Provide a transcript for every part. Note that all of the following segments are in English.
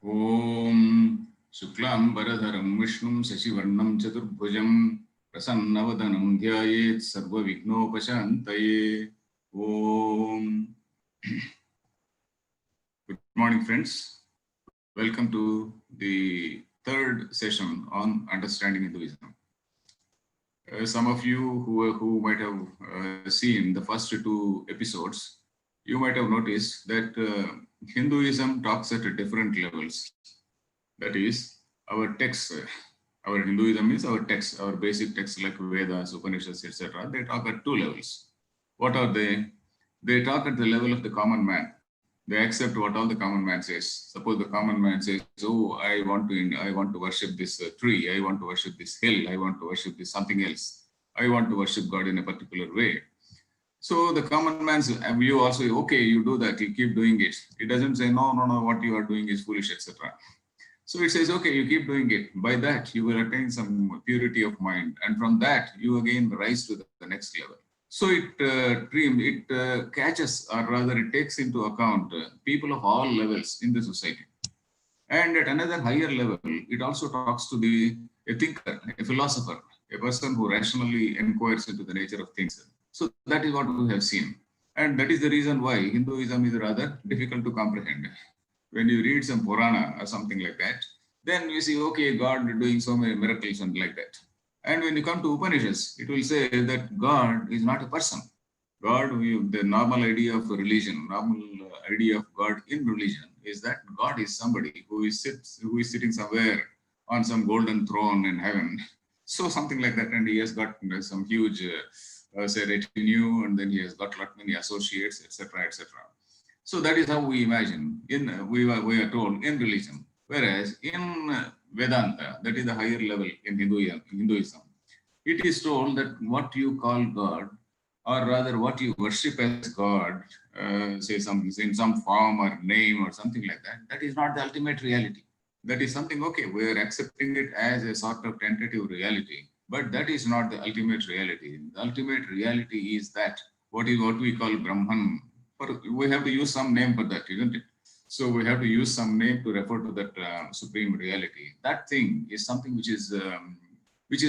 ॐ शुक्लाम्बरधरं विष्णुं शशिवर्णं चतुर्भुजं प्रसन्नवदनं ध्यायेत् सर्वविघ्नोपशान्तये. ॐ. Good morning, friends. Welcome to the third session on understanding Hinduism. Some of you who might have seen the first two episodes, you might have noticed that Hinduism talks at different levels. That is, our texts, our Hinduism is our texts, our basic texts like Vedas, Upanishads, etc. They talk at two levels. What are they? They talk at the level of the common man. They accept what all the common man says. Suppose the common man says, "Oh, I want to worship this tree. I want to worship this hill. I want to worship this something else. I want to worship God in a particular way." So the common man's view also, okay, you do that, you keep doing it. It doesn't say, no, no, no, what you are doing is foolish, etc. So it says, okay, you keep doing it. By that, you will attain some purity of mind. And from that, you again rise to the next level. So it catches, or rather it takes into account people of all levels in the society. And at another higher level, it also talks to a thinker, a philosopher, a person who rationally inquires into the nature of things. So that is what we have seen. And that is the reason why Hinduism is rather difficult to comprehend. When you read some Purana or something like that, then you see, okay, God doing so many miracles and like that. And when you come to Upanishads, it will say that God is not a person. God, the normal idea of religion, normal idea of God in religion is that God is somebody who is sitting somewhere on some golden throne in heaven. So something like that, and he has got some huge, say, retinue, and then he has got lot many associates, etc., etc. So that is how we imagine. We are told in religion, whereas in Vedanta, that is the higher level in Hinduism, it is told that what you call God, or rather what you worship as God, say in some form or name or something like that, that is not the ultimate reality. That is something, okay, we are accepting it as a sort of tentative reality, but that is not the ultimate reality. The ultimate reality is that what we call Brahman. We have to use some name for that, isn't it? So we have to use some name to refer to that supreme reality. That thing is something which is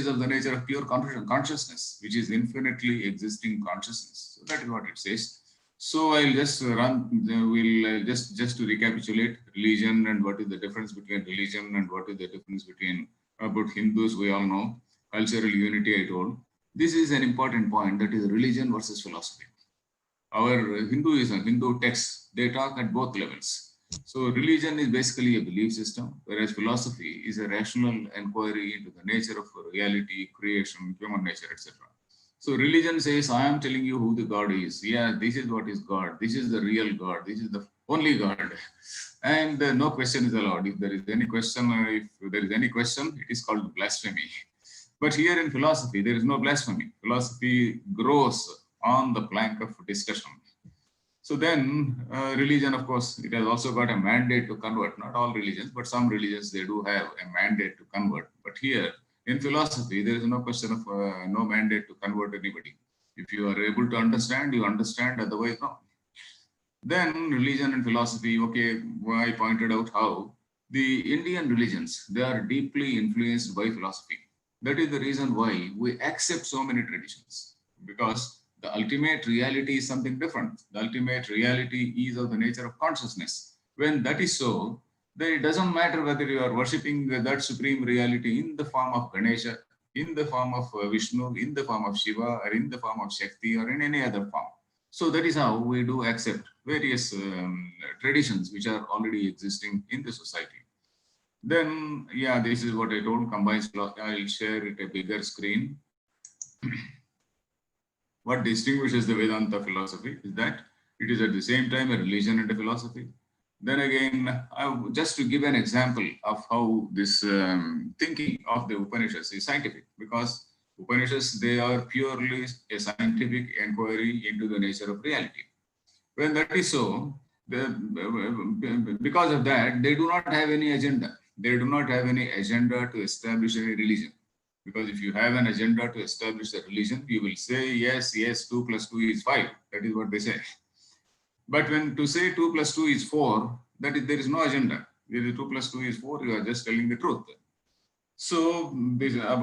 of the nature of pure consciousness, which is infinitely existing consciousness. So that is what it says. So I'll just we'll just to recapitulate religion and what is the difference between religion and what is the difference between about Hindus, we all know. Cultural unity, I told. This is an important point, that is religion versus philosophy. Our Hinduism, Hindu texts, they talk at both levels. So religion is basically a belief system, whereas philosophy is a rational inquiry into the nature of reality, creation, human nature, etc. So religion says, I am telling you who the God is. Yeah, this is what is God. This is the real God. This is the only God. And no question is allowed. If there is any question, it is called blasphemy. But here in philosophy, there is no blasphemy. Philosophy grows on the plank of discussion. So then religion, of course, it has also got a mandate to convert. Not all religions, but some religions, they do have a mandate to convert. But here in philosophy, there is no question of no mandate to convert anybody. If you are able to understand, you understand, otherwise no. Then religion and philosophy, okay, I pointed out how the Indian religions, they are deeply influenced by philosophy. That is the reason why we accept so many traditions, because the ultimate reality is something different. The ultimate reality is of the nature of consciousness. When that is so, then it doesn't matter whether you are worshipping that supreme reality in the form of Ganesha, in the form of Vishnu, in the form of Shiva, or in the form of Shakti, or in any other form. So that is how we do accept various traditions which are already existing in the society. Then, yeah, this is what I told, combines philosophy. I'll share it a bigger screen. What distinguishes the Vedanta philosophy is that it is at the same time a religion and a philosophy. Then again, just to give an example of how this thinking of the Upanishads is scientific, because Upanishads, they are purely a scientific inquiry into the nature of reality. When that is so, because of that, they do not have any agenda. They do not have any agenda to establish a religion. Because if you have an agenda to establish a religion, you will say, yes, 2 plus 2 is 5. That is what they say. But when to say 2 plus 2 is 4, there is no agenda. If 2 plus 2 is 4, you are just telling the truth. So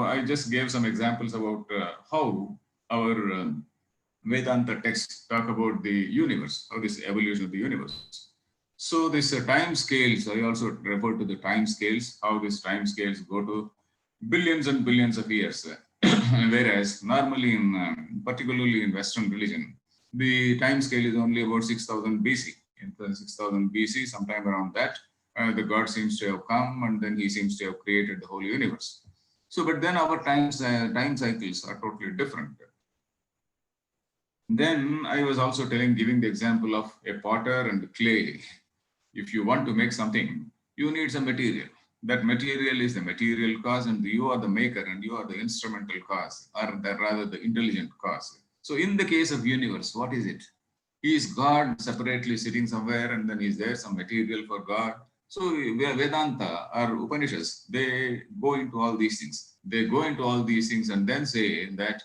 I just gave some examples about how our Vedanta texts talk about the universe, how this evolution of the universe. So this time scales, I also refer to the time scales, how these time scales go to billions and billions of years. Whereas normally particularly in Western religion, the time scale is only about 6000 BC. In 6000 BC, sometime around that, the God seems to have come and then he seems to have created the whole universe. So, but then our time cycles are totally different. Then I was also giving the example of a potter and clay. If you want to make something, you need some material. That material is the material cause, and you are the maker, and you are the instrumental cause, or rather the intelligent cause. So, in the case of universe, what is it? Is God separately sitting somewhere, and then is there some material for God? So, Vedanta or Upanishads, they go into all these things. They go into all these things and then say that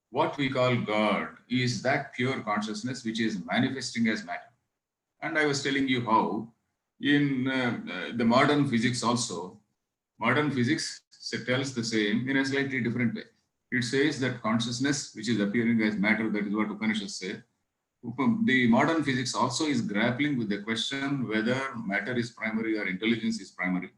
what we call God is that pure consciousness which is manifesting as matter. And I was telling you how in the modern physics also, modern physics tells the same in a slightly different way. It says that consciousness, which is appearing as matter, that is what Upanishads say. The modern physics also is grappling with the question whether matter is primary or intelligence is primary.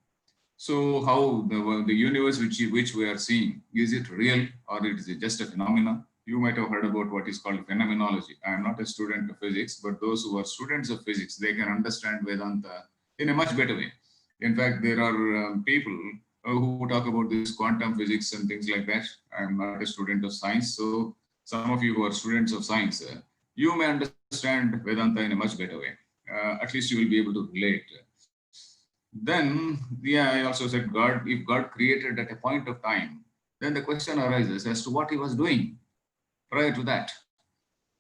So how the universe which we are seeing, is it real or it is just a phenomenon? You might have heard about what is called phenomenology. I am not a student of physics, but those who are students of physics, they can understand Vedanta in a much better way. In fact, there are people who talk about this quantum physics and things like that. I am not a student of science, so some of you who are students of science, you may understand Vedanta in a much better way. At least you will be able to relate. Then, yeah, I also said God, if God created at a point of time, then the question arises as to what he was doing prior to that.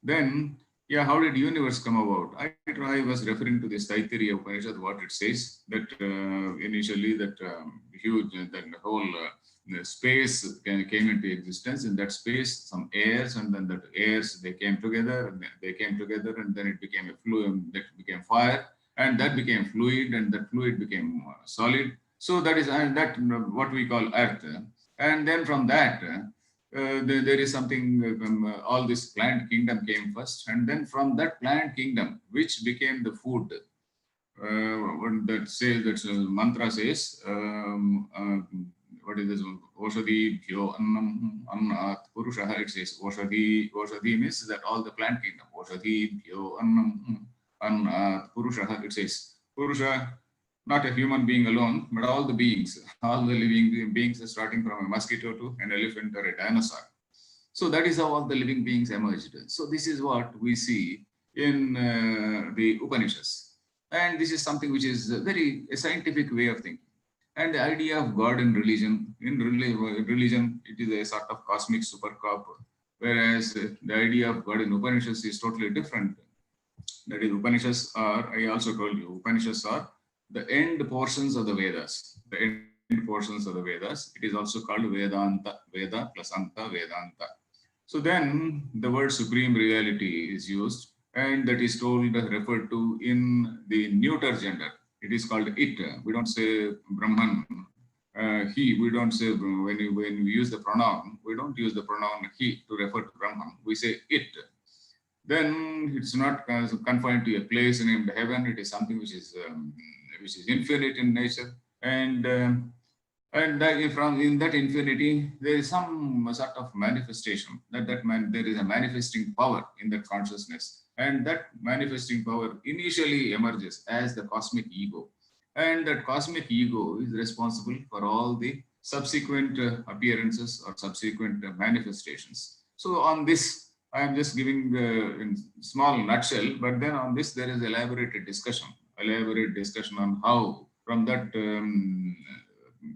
Then, yeah, how did universe come about? I was referring to this Taittiriya Upanishad, what it says, that initially that that whole space came into existence. In that space, some airs, and then that airs, they came together, and then it became a fluid, that became fire, and that became fluid, and that fluid became solid. So that is what we call earth. And then from that, there is something, all this plant kingdom came first, and then from that plant kingdom, which became the food, that says, that mantra says, what is this? Oshadhi bhyo annam annat purushaha. It says Oshadhi means that all the plant kingdom. Oshadhi bhyo annam annat purushaha. It says Purusha, not a human being alone, but all the beings, all the living beings, starting from a mosquito to an elephant or a dinosaur. So that is how all the living beings emerged. So this is what we see in the Upanishads. And this is something which is a scientific way of thinking. And the idea of God in religion, it is a sort of cosmic supercop, whereas the idea of God in Upanishads is totally different. That is, Upanishads are, I also told you, Upanishads are the end portions of the Vedas. The end portions of the Vedas. It is also called Vedanta, Veda plus Anta, Vedanta. So then the word supreme reality is used, and that is referred to in the neuter gender. It is called it. We don't say Brahman, he. We don't say, when we use the pronoun, we don't use the pronoun he to refer to Brahman. We say it. Then it's not confined to a place named heaven. It is something which is infinite in nature, and from in that infinity, there is some sort of manifestation. There is a manifesting power in that consciousness, and that manifesting power initially emerges as the cosmic ego, and that cosmic ego is responsible for all the subsequent appearances or subsequent manifestations. So on this, I am just giving in small nutshell, but then on this there is elaborate discussion on how from that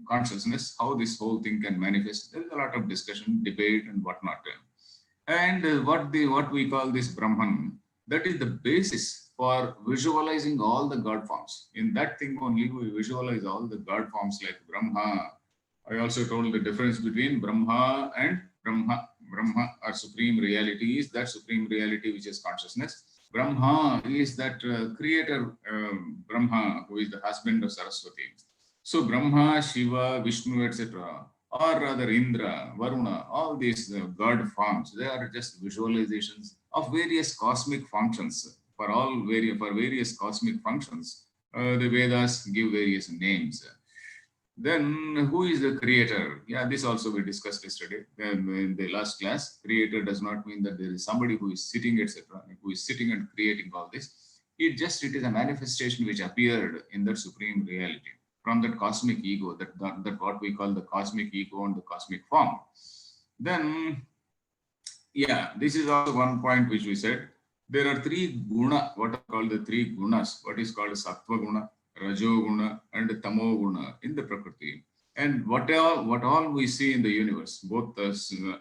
consciousness, how this whole thing can manifest. There is a lot of discussion, debate, and whatnot. And what we call this Brahman, that is the basis for visualizing all the God forms. In that thing only we visualize all the God forms like Brahma. I also told the difference between Brahma and Brahma. Brahma or supreme reality is that supreme reality which is consciousness. Brahma is that creator, Brahma, who is the husband of Saraswati. So Brahma, Shiva, Vishnu, etc., or rather Indra, Varuna, all these god forms, they are just visualizations of various cosmic functions. For various cosmic functions, the Vedas give various names. Then, who is the creator? Yeah, this also we discussed yesterday in the last class. Creator does not mean that there is somebody who is sitting, etc., who is sitting and creating all this. It is a manifestation which appeared in that supreme reality from that cosmic ego, that what we call the cosmic ego and the cosmic form. Then, yeah, this is also one point which we said. There are three guna, what are called the three gunas, what is called sattva guna, rajo guna, and tamo guna in the Prakriti. And what all we see in the universe, both the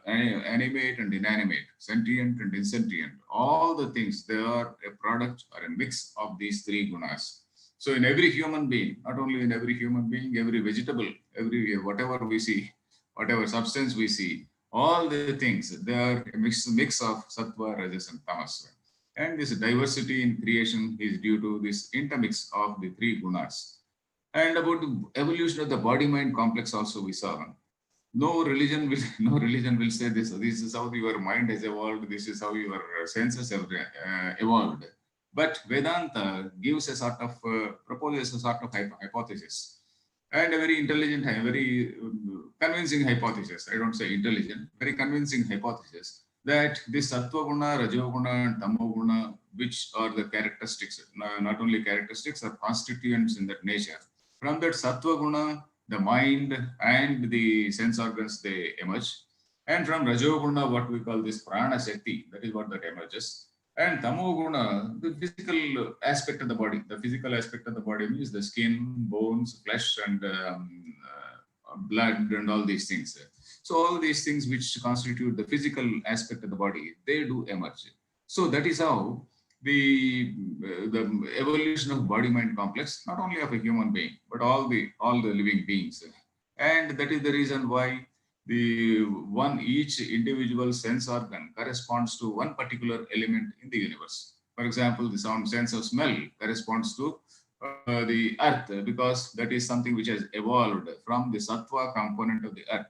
animate and inanimate, sentient and insentient, all the things, they are a product or a mix of these three gunas. So in every human being, not only in every human being, every vegetable, every whatever we see, whatever substance we see, all the things, they are a mix of sattva, rajas, and tamas. And this diversity in creation is due to this intermix of the three gunas. And about the evolution of the body-mind complex also we saw. No religion will no religion will say this. This is how your mind has evolved. This is how your senses have evolved. But Vedanta gives a sort of proposes a sort of hypothesis, and a very intelligent, a very convincing hypothesis. I don't say intelligent, very convincing hypothesis that this sattva guna, rajo guna, and tamo guna, which are the characteristics, not only characteristics, are constituents in that nature. From that sattva guna, the mind and the sense organs, they emerge. And from rajo guna, what we call this prana shakti, that is what that emerges. And tamo guna, the physical aspect of the body. The physical aspect of the body means the skin, bones, flesh, and blood, and all these things. So all these things which constitute the physical aspect of the body, they do emerge. So that is how the evolution of body-mind complex, not only of a human being, but all the living beings. And that is the reason why each individual sense organ corresponds to one particular element in the universe. For example, the sense of smell corresponds to the earth, because that is something which has evolved from the sattva component of the earth.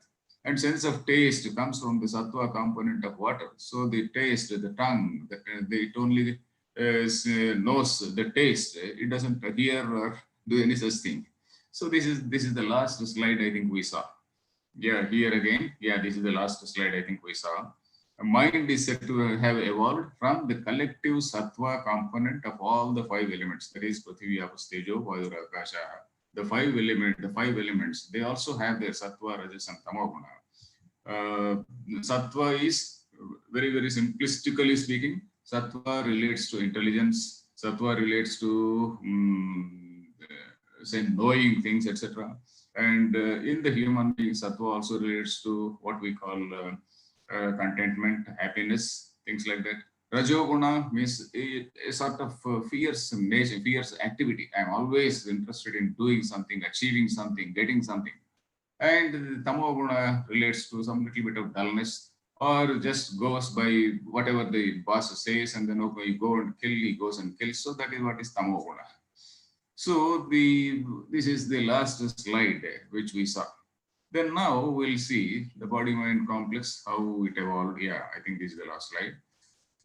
And sense of taste comes from the sattva component of water. So the taste, the tongue, it only knows the taste. It doesn't hear or do any such thing. So this is the last slide I think we saw. Yeah, here again. Yeah, this is the last slide I think we saw. Mind is said to have evolved from the collective sattva component of all the five elements. That is Prithvi, Apas, Tejo, Vayu, Akasha. The five elements, they also have their sattva, rajas, and tamoguna. Sattva is, very, very simplistically speaking, sattva relates to intelligence. Sattva relates to say knowing things, etc. And in the human being, sattva also relates to what we call contentment, happiness, things like that. Rajoguna means a sort of fierce nature, fierce activity. I'm always interested in doing something, achieving something, getting something. And Tamoguna relates to some little bit of dullness, or just goes by whatever the boss says, and then okay, you go and kill, he goes and kills. So that is what is Tamoguna. So this is the last slide which we saw. Then now we'll see the body-mind complex, how it evolved. Yeah, I think this is the last slide.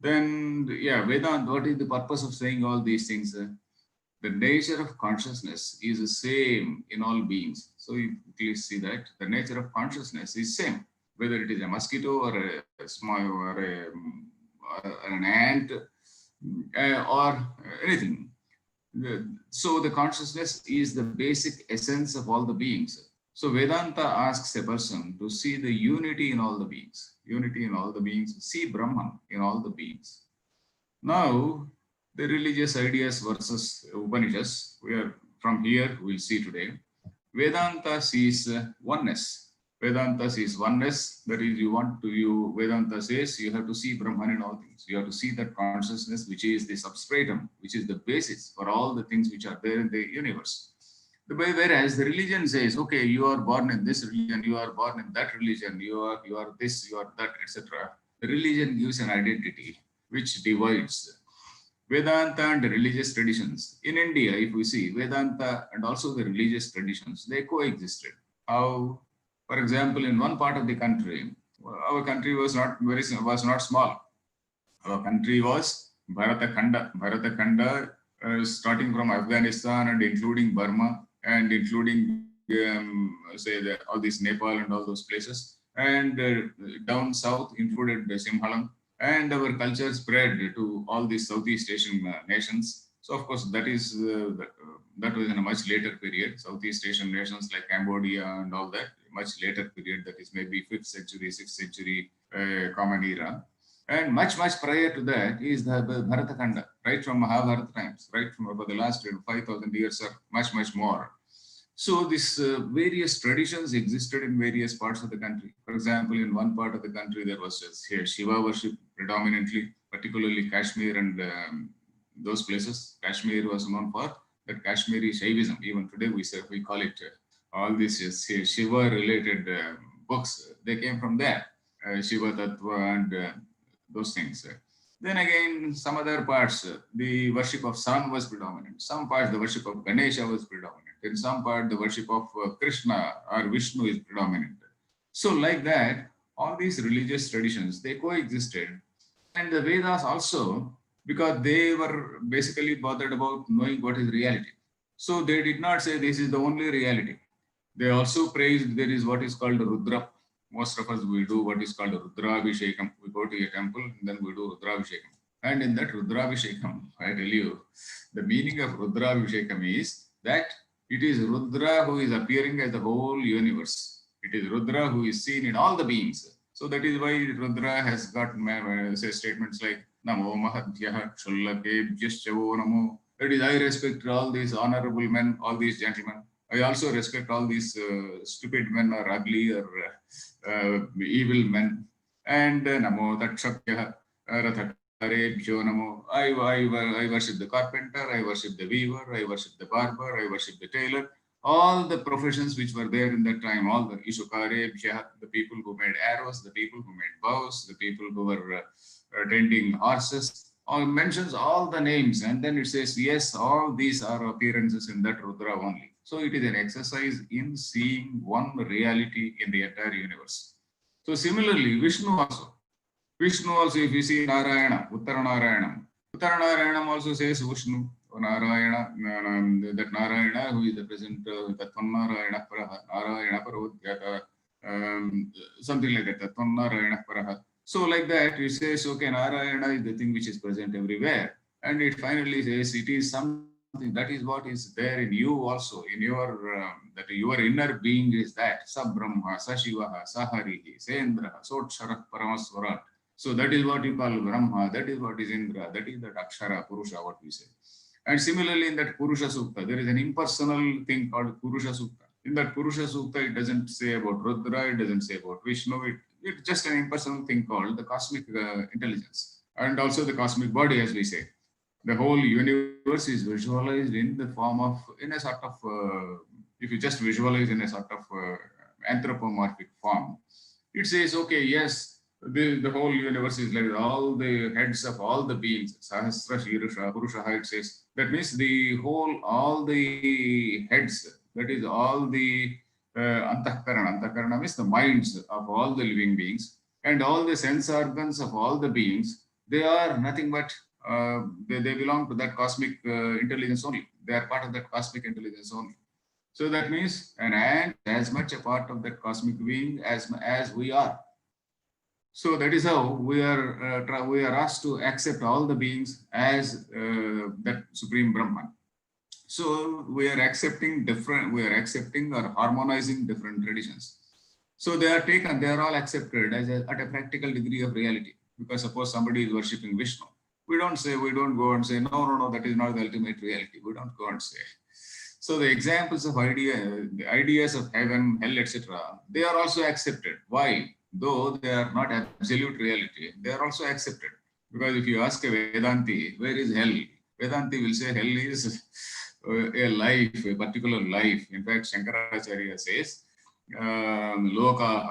Then, yeah, Vedanta, what is the purpose of saying all these things? The nature of consciousness is the same in all beings. So you please see that the nature of consciousness is same, whether it is a mosquito or a small or an ant or anything. So the consciousness is the basic essence of all the beings. So Vedanta asks a person to see the unity in all the beings, see Brahman in all the beings. Now, the religious ideas versus Upanishads, from here we'll see today. Vedanta sees oneness. Vedanta sees oneness. That is, Vedanta says you have to see Brahman in all things. You have to see that consciousness, which is the substratum, which is the basis for all the things which are there in the universe. Whereas the religion says, okay, you are born in this religion, you are born in that religion, you are this, you are that, etc. The religion gives an identity which divides. Vedanta and religious traditions. In India, if we see Vedanta and also the religious traditions, they coexisted. How, for example, in one part of the country, our country was not small. Our country was Bharatakhanda. Bharatakhanda, starting from Afghanistan and including Burma and including all these Nepal and all those places, and down south included Simhalam, and our culture spread to all these Southeast Asian nations. So of course that was in a much later period. Southeast Asian nations like Cambodia and all that, much later period, that is maybe 5th century, 6th century common era. And much prior to that is the Bharatakhanda, right from Mahabharata times, right from over the last 5,000 years or much more. So these various traditions existed in various parts of the country. For example, in one part of the country, there was Shiva worship predominantly, particularly Kashmir and those places. Kashmir was known for that Kashmiri Shaivism. Even today, we call it all these Shiva-related books. They came from there, Shiva Tattva and those things. Then again, some other parts, the worship of sun was predominant. Some parts, the worship of Ganesha was predominant. In some part, the worship of Krishna or Vishnu is predominant. So like that, all these religious traditions, they coexisted. And the Vedas also, because they were basically bothered about knowing what is reality. So they did not say this is the only reality. They also praised there is what is called Rudra. Most of us, we do what is called Rudrabhishekam. We go to a temple and then we do Rudrabhishekam. And in that Rudrabhishekam, I tell you, the meaning of Rudrabhishekam is that it is Rudra who is appearing as the whole universe. It is Rudra who is seen in all the beings. So that is why Rudra has got say statements like Namo Mahadhyah Shullakebhyaschavo Namo. That is, I respect all these honorable men, all these gentlemen. I also respect all these stupid men or ugly or evil men. And Namo Takshapya Ratharebhyo Namo. I worship the carpenter, I worship the weaver, I worship the barber, I worship the tailor. All the professions which were there in that time, all the Ishukarebhya, the people who made arrows, the people who made bows, the people who were tending horses, all mentions all the names, and then it says, yes, all these are appearances in that Rudra only. So it is an exercise in seeing one reality in the entire universe. So similarly, Vishnu also, if you see Narayana, Uttaranarayanam also says Vishnu, Narayana, that Narayana who is the present Tattvam Narayana Paraha, Narayana Paravadhyata, something like that, Tattvam Narayana Paraha. So like that, it says, okay, Narayana is the thing which is present everywhere. And it finally says it is something, that is what is there in you also, in your, that your inner being is that, Sa Brahma, Sa Shivaha, Sa Harihi, Sa Indra, Sotshara Paramaswarat. So that is what you call Brahma, that is what is Indra, that is that Akshara, Purusha, what we say. And similarly in that Purusha Sukta, there is an impersonal thing called Purusha Sukta. In that Purusha Sukta, it doesn't say about Rudra, it doesn't say about Vishnu, it's just an impersonal thing called the cosmic intelligence and also the cosmic body, as we say. The whole universe is visualized in the form of, in a sort of, if you just visualize in a sort of anthropomorphic form, it says, okay, yes, the whole universe is like all the heads of all the beings, Sahasra, Shirusha, Purusha, it says. That means the whole, all the heads, that is all the Antahkarana. Antahkarana means the minds of all the living beings, and all the sense organs of all the beings, they are nothing but, they belong to that cosmic intelligence only. They are part of that cosmic intelligence only. So that means an ant is as much a part of that cosmic being as we are. So that is how we are asked to accept all the beings as that Supreme Brahman. So we are accepting or harmonizing different traditions. So they are all accepted as at a practical degree of reality. Because suppose somebody is worshipping Vishnu, we don't go and say, no, that is not the ultimate reality. We don't go and say. So the examples of the ideas of heaven, hell, etc., they are also accepted. Why? Though they are not absolute reality, they are also accepted. Because if you ask a Vedanti, where is hell? Vedanti will say hell is a life, a particular life. In fact, Shankaracharya says, Lokaha,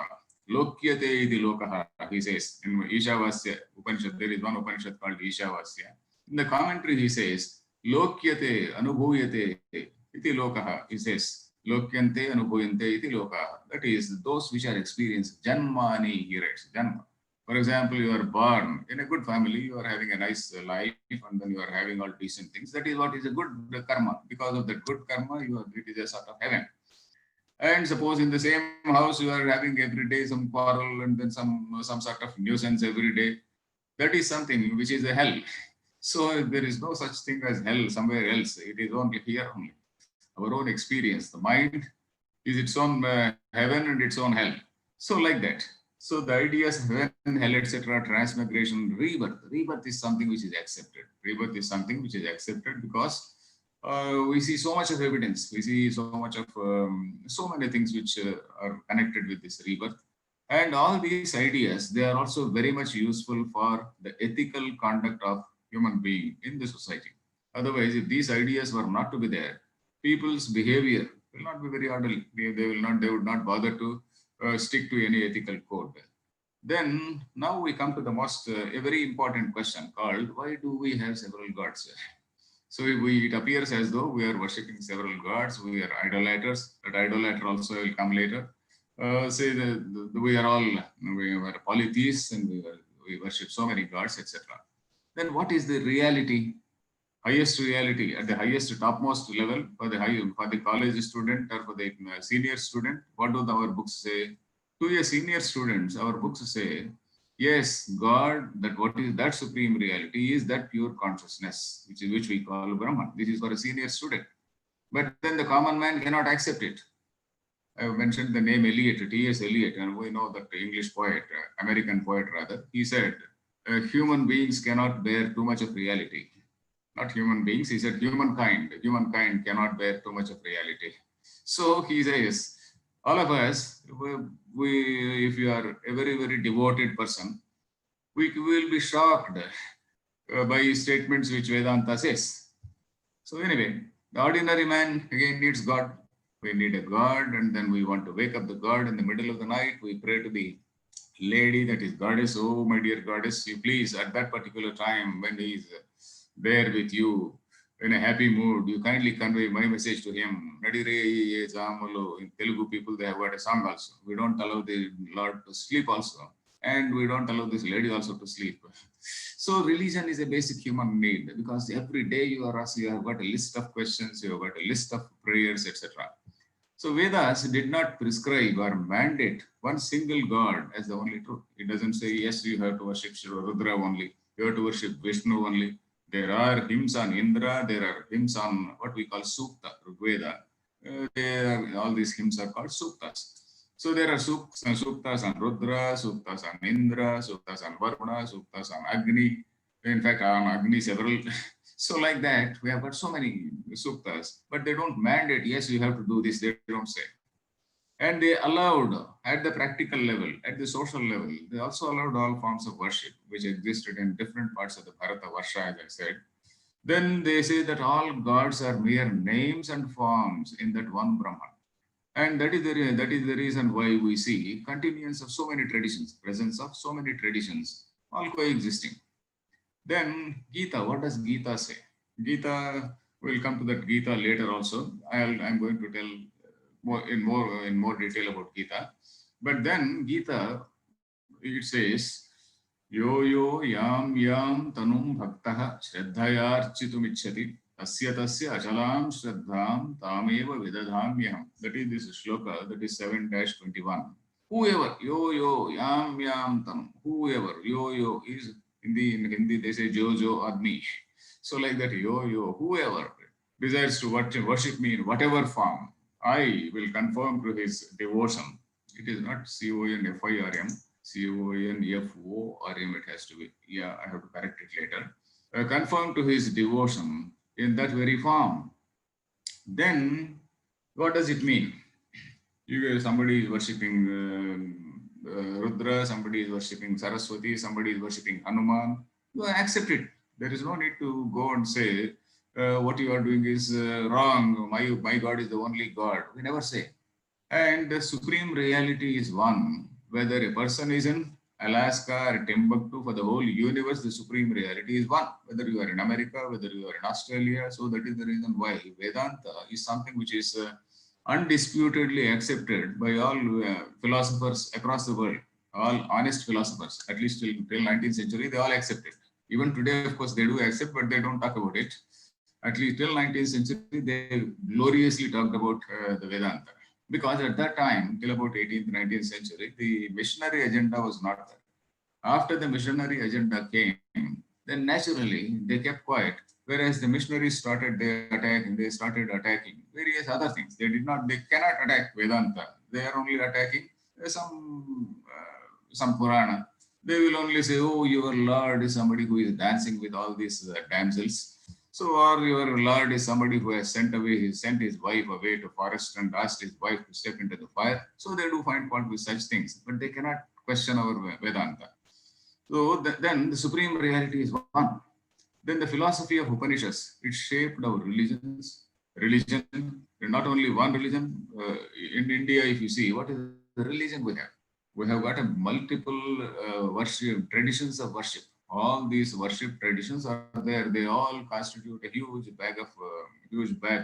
Lokyate iti Lokaha, he says in Ishavasya Upanishad, there is one Upanishad called Ishavasya. In the commentary, he says, Lokyate anubhuyate iti lokaha. He says, Lokyante anubhuyante iti lokaha. That is, those which are experienced. Janmani, he writes, Janma. For example, you are born in a good family, you are having a nice life, and then you are having all decent things. That is what is a good karma. Because of that good karma, it is a sort of heaven. And suppose in the same house you are having every day some quarrel and then some sort of nuisance every day. That is something which is a hell. So there is no such thing as hell somewhere else. It is only here only. Our own experience. The mind is its own heaven and its own hell. So like that. So the ideas heaven, hell, etc., transmigration, rebirth. Rebirth is something which is accepted. Rebirth is something which is accepted because we see so much of evidence. We see so much of so many things which are connected with this rebirth. And all these ideas, they are also very much useful for the ethical conduct of human being in the society. Otherwise, if these ideas were not to be there, people's behavior will not be very orderly. They would not bother to stick to any ethical code. Then now we come to the most a very important question called, why do we have several gods? So it appears as though we are worshipping several gods, we are idolaters. That idolater also will come later. Say that we are polytheists and we worship so many gods, etc. Then what is the reality? Highest reality at the highest topmost level for the college student or for the senior student? What do our books say? To a senior students, our books say, yes, God, that what is that supreme reality is that pure consciousness, which we call Brahman. This is for a senior student. But then the common man cannot accept it. I have mentioned the name Eliot, T.S. Eliot, and we know that the English poet, American poet rather, he said, human beings cannot bear too much of reality. Not human beings, he said humankind. Humankind cannot bear too much of reality. So he says, all of us, if you are a very, very devoted person, we will be shocked by statements which Vedanta says. So anyway, the ordinary man again needs God. We need a God, and then we want to wake up the God in the middle of the night. We pray to the lady, that is goddess. Oh, my dear goddess, you please, at that particular time when he is there with you in a happy mood, you kindly convey my message to him. In Telugu people, they have got a song also. We don't allow the Lord to sleep also. And we don't allow this lady also to sleep. So religion is a basic human need because every day you are asked, you have got a list of questions, you have got a list of prayers, etc. So Vedas did not prescribe or mandate one single God as the only truth. It doesn't say, yes, you have to worship Rudra only, you have to worship Vishnu only. There are hymns on Indra, there are hymns on what we call Sukta, Rigveda. All these hymns are called Suktas. So there are suktas on Rudra, suktas on Indra, suktas on Varuna, suktas on Agni. In fact, on Agni several. So like that, we have got so many suktas, but they don't mandate, yes, you have to do this, they don't say. And they allowed at the practical level, at the social level, they also allowed all forms of worship, which existed in different parts of the Bharata Varsha, as I said. Then they say that all gods are mere names and forms in that one Brahman. And that is the reason why we see continuance of so many traditions, presence of so many traditions, all coexisting. Then Gita, what does Gita say? Gita, we'll come to that Gita later also. I'm going to tell in more detail about Gita. But then Gita, it says, yo yo yam tanum bhaktaha shraddhayarchitumicchati tasya achalam shraddham tameva vidadhamyaham. That is this shloka, that is 7-21. Whoever, yo yam tanum, whoever, yo is in Hindi they say jo admi. So like that, yo, whoever desires to worship me in whatever form, I will conform to his devotion. It is not CONFIRM, CONFORM, it has to be. Yeah, I have to correct it later. Conform to his devotion in that very form. Then, what does it mean? Somebody is worshipping Rudra, somebody is worshipping Saraswati, somebody is worshipping Hanuman. You accept it. There is no need to go and say, what you are doing is wrong. My God is the only God. We never say. And the supreme reality is one, whether a person is in Alaska or Timbuktu, for the whole universe, the supreme reality is one. Whether you are in America, whether you are in Australia, so that is the reason why Vedanta is something which is undisputedly accepted by all philosophers across the world. All honest philosophers, at least till 19th century, they all accept it. Even today, of course, they do accept, but they don't talk about it. At least till 19th century, they gloriously talked about the Vedanta. Because at that time, till about 18th, 19th century, the missionary agenda was not there. After the missionary agenda came, then naturally they kept quiet. Whereas the missionaries they started attacking various other things. They cannot attack Vedanta. They are only attacking some Purana. They will only say, oh, your Lord is somebody who is dancing with all these damsels. So, or your Lord is somebody who has sent his wife away to forest and asked his wife to step into the fire. So they do find fault with such things, but they cannot question our Vedanta. So then the supreme reality is one. Then the philosophy of Upanishads, it shaped our religion, not only one religion. In India, if you see, what is the religion we have? We have got a multiple worship, traditions of worship. All these worship traditions are there. They all constitute a huge bag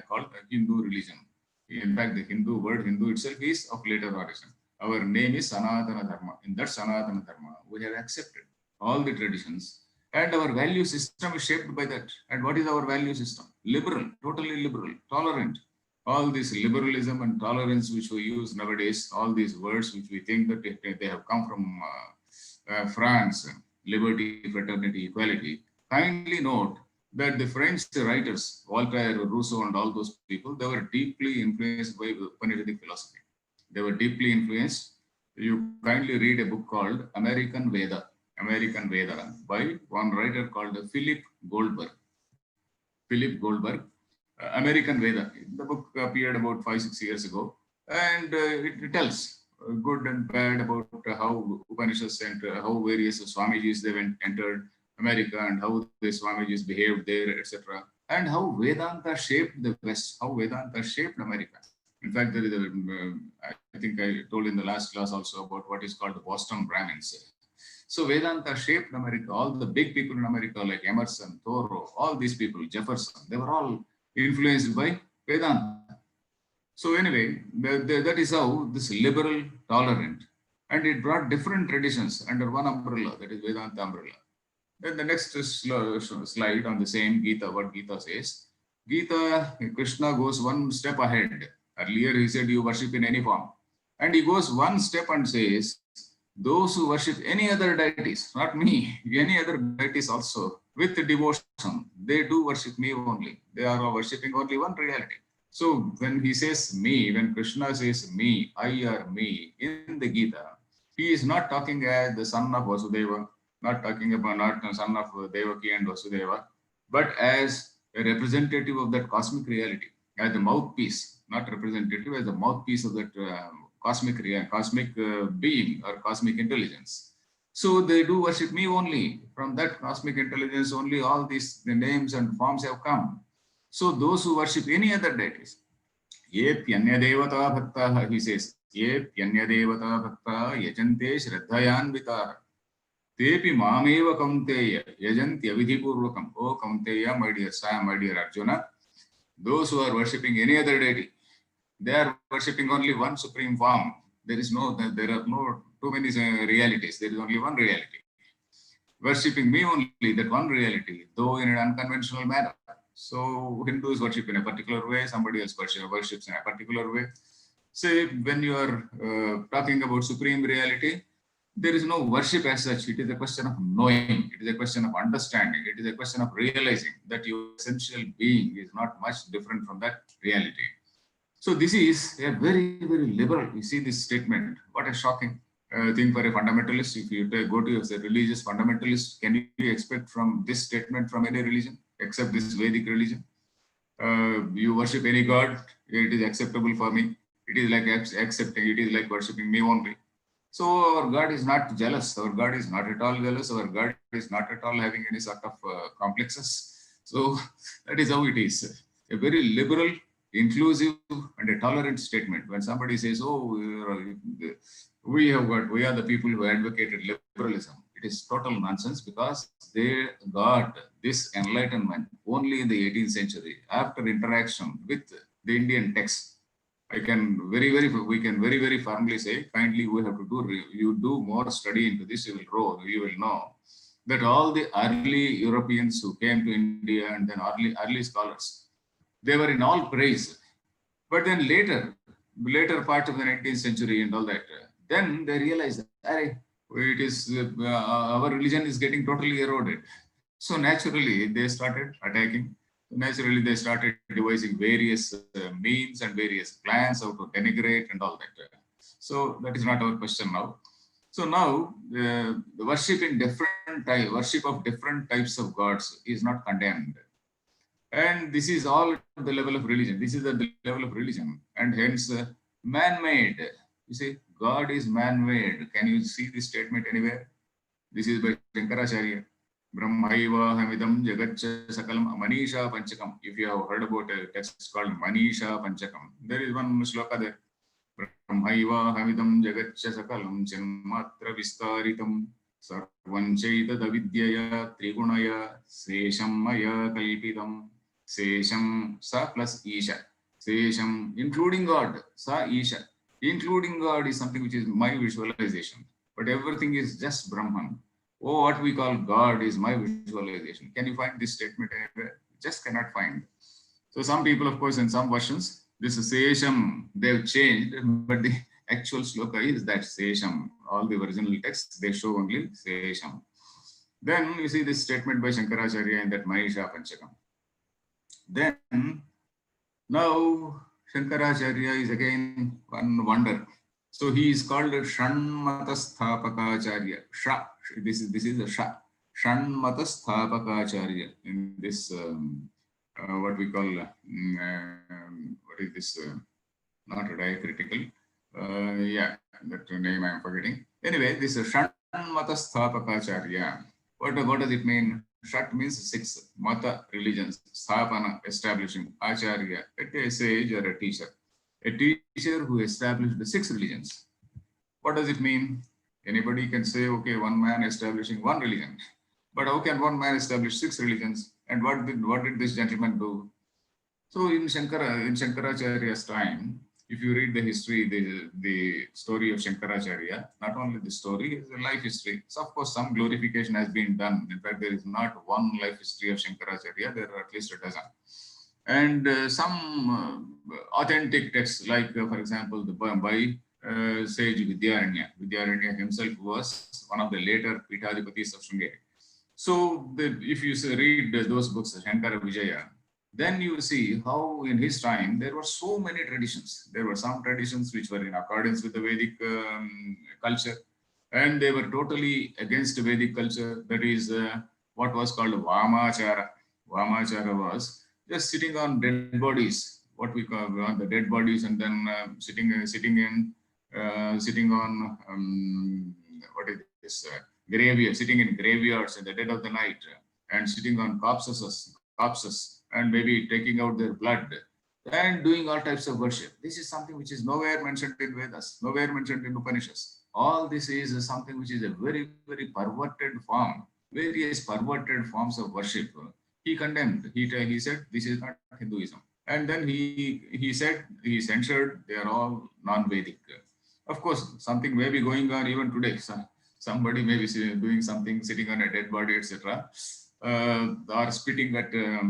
called Hindu religion. In fact, the word Hindu itself is of later origin. Our name is Sanatana Dharma. In that Sanatana Dharma, we have accepted all the traditions, and our value system is shaped by that. And what is our value system? Liberal, totally liberal, tolerant. All this liberalism and tolerance which we use nowadays, all these words which we think that they have come from France, liberty, fraternity, equality. Kindly note that the French writers, Voltaire, Rousseau, and all those people, they were deeply influenced by Upanishadic philosophy. They were deeply influenced. You kindly read a book called American Veda by one writer called Philip Goldberg. American Veda. The book appeared about 5-6 years ago, and it tells good and bad about how Upanishads and how various Swamijis they entered America and how the Swamijis behaved there, etc. And how Vedanta shaped the West, how Vedanta shaped America. In fact, there is I think I told in the last class also about what is called the Boston Brahmins. So Vedanta shaped America. All the big people in America like Emerson, Thoreau, all these people, Jefferson, they were all influenced by Vedanta. So anyway, that is how this liberal, tolerant, and it brought different traditions under one umbrella, that is Vedanta umbrella. Then the next slide on the same Gita, what Gita says. Gita, Krishna goes one step ahead. Earlier he said you worship in any form. And he goes one step and says, those who worship any other deities, not me, any other deities also, with devotion, they do worship me only. They are worshipping only one reality. So when he says me, when Krishna says me, I or me in the Gita, he is not talking as the son of Vasudeva, not talking about not the son of Devaki and Vasudeva, but as a representative of that cosmic reality, as the mouthpiece, not representative, as the mouthpiece of that cosmic being or cosmic intelligence. So they do worship me only. From that cosmic intelligence only all these the names and forms have come. So those who worship any other deities, he says, yajante shraddhayanvita tepi mameva kaunteya yajanti avidhipurvakam. Oh Kaunteya, my dear Sam, my dear Arjuna, those who are worshipping any other deity, they are worshipping only one supreme form. There are no too many realities. There is only one reality. Worshipping me only, that one reality, though in an unconventional manner. So Hindus worship in a particular way, somebody else worships in a particular way. Say when you are talking about supreme reality, there is no worship as such. It is a question of knowing. It is a question of understanding. It is a question of realizing that your essential being is not much different from that reality. So this is a very, very liberal. You see this statement. What a shocking thing for a fundamentalist. If you go to a religious fundamentalist, can you expect from this statement from any religion except this Vedic religion? You worship any god, it is acceptable for me. It is like accepting. It is like worshipping me only. So our God is not jealous. Our God is not at all jealous. Our God is not at all having any sort of complexes. So that is how it is. A very liberal, inclusive, and a tolerant statement. When somebody says, oh, we are the people who advocated liberalism. It is total nonsense because they got this enlightenment only in the 18th century after interaction with the Indian text. We can very firmly say, kindly we have to you do more study into this, you will know that all the early Europeans who came to India and then early scholars, they were in all praise. But then later part of the 19th century and all that, then they realized, hey, our religion is getting totally eroded. So naturally, they started attacking. Naturally, they started devising various means and various plans how to denigrate and all that. So that is not our question now. So now, the worship of different types of gods is not condemned, and this is all at the level of religion. This is at the level of religion, and hence man-made. You see, God is man-made. Can you see this statement anywhere? This is by Shankaracharya. Brahmaiva hamidam jagatcha sakalam Manisha Panchakam. If you have heard about a text called Manisha Panchakam, there is one shloka there. Brahmaiva hamidam jagatcha sakalam chinmatra vistaritam sarvam chaitadavidyaya trigunaya sesham maya kalpitam. Sesham, Sa plus Isha. Sesham, including God, Sa Isha. Including God is something which is my visualization. But everything is just Brahman. Oh, what we call God is my visualization. Can you find this statement anywhere? Just cannot find. So some people, of course, in some versions, this is Sesham, they've changed, but the actual sloka is that Sesham. All the original texts, they show only Sesham. Then you see this statement by Shankaracharya in that Manisha Panchakam. Then, now Shankaracharya is again one wonder. So he is called Shanmatasthapakacharya. This is a Shanmatasthapakacharya in this what we call what is this? Not diacritical. Yeah, that name I am forgetting. Anyway, this is Shanmatasthapakacharya. What does it mean? Shat means 6, Mata religions, Sthapana, establishing, Acharya, a sage or a teacher. A teacher who established the 6 religions. What does it mean? Anybody can say, okay, one man establishing one religion. But how can one man establish 6 religions? And what did this gentleman do? So in Shankaracharya's time, if you read the history, the story of Shankaracharya, not only the story, it's a life history. So of course, some glorification has been done. In fact, there is not one life history of Shankaracharya, there are at least a dozen. And some authentic texts, like for example, by sage Vidyaranya. Vidyaranya himself was one of the later Pitadipatis of Sringeri. So if you read those books, Shankara Vijaya, then you see how in his time there were so many traditions. There were some traditions which were in accordance with the Vedic culture, and they were totally against Vedic culture. That is what was called Vamachara. Vamachara was just sitting on dead bodies, what we call the dead bodies, and then sitting on what is this graveyard, sitting in graveyards in the dead of the night, and sitting on corpses, and maybe taking out their blood and doing all types of worship. This is something which is nowhere mentioned in Vedas, nowhere mentioned in Upanishads. All this is something which is a very perverted form, various perverted forms of worship. He condemned. He said this is not Hinduism, and then he censured. They are all non-Vedic. Of course, something may be going on even today. Somebody may be doing something, sitting on a dead body, etc. Or spitting at our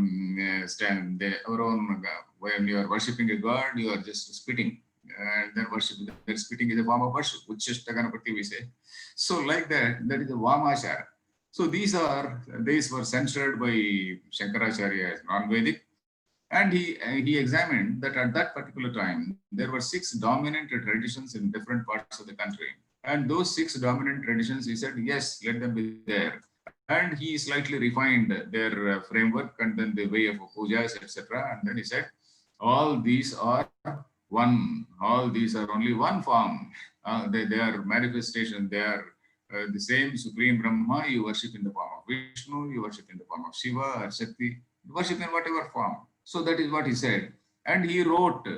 own. When you are worshipping a god, you are just spitting, and then worship. That spitting is a form of worship. Uchishta Ganapati we say. So like that is a Vamachara. So these were censored by Shankaracharya as non-Vedic, and he examined that at that particular time there were 6 dominant traditions in different parts of the country, and those 6 dominant traditions, he said, yes, let them be there. And he slightly refined their framework and then the way of pujas, etc. And then he said, all these are one. All these are only one form. They are manifestation. They are the same Supreme Brahma. You worship in the form of Vishnu. You worship in the form of Shiva or Shakti. You worship in whatever form. So that is what he said. And he wrote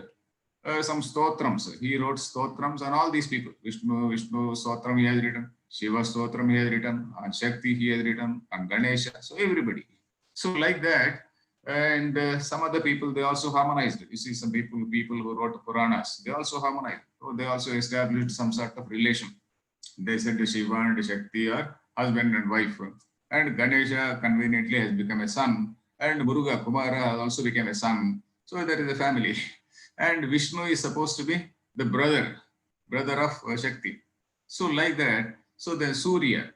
some stotrams. He wrote stotrams on all these people. Vishnu stotram he has written. Shiva stotram he has written. On Shakti he has written. On Ganesha. So everybody. So like that. And some other people, they also harmonized. You see, some people who wrote Puranas, they also harmonized. So they also established some sort of relation. They said the Shiva and Shakti are husband and wife. And Ganesha conveniently has become a son. And Muruga, Kumara has also become a son. So there is a family. And Vishnu is supposed to be the brother of Shakti. So like that, so then Surya,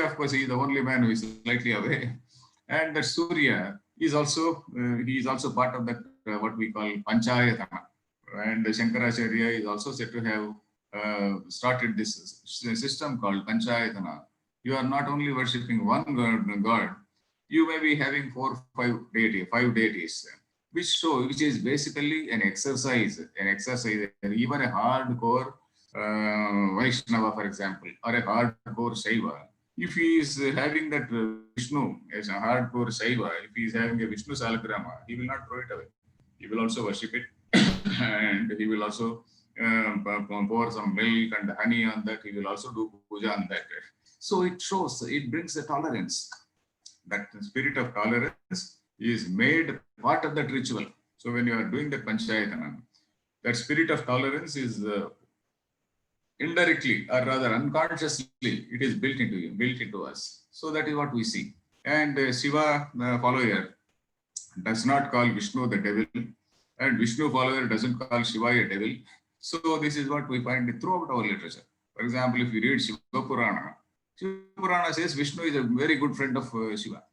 of course, he is the only man who is slightly away. And that Surya is also, he is also part of that, what we call Panchayatana. And Shankaracharya is also said to have started this system called Panchayatana. You are not only worshipping one god, you may be having 4, 5 deities, which is basically an exercise, even a hardcore Vaishnava, for example, or a hardcore Shaiva. If he is having that Vishnu as a hardcore Shaiva, if he is having a Vishnu Salagrama, he will not throw it away. He will also worship it, and he will also pour some milk and honey on that. He will also do puja on that. So it shows, it brings the tolerance. That spirit of tolerance is made part of that ritual. So when you are doing the Panchayatana, that spirit of tolerance is indirectly, or rather unconsciously, it is built into us. So that is what we see. And Shiva follower does not call Vishnu the devil, and Vishnu follower doesn't call Shiva a devil. So this is what we find throughout our literature. For example, if you read Shiva Purana says Vishnu is a very good friend of Shiva.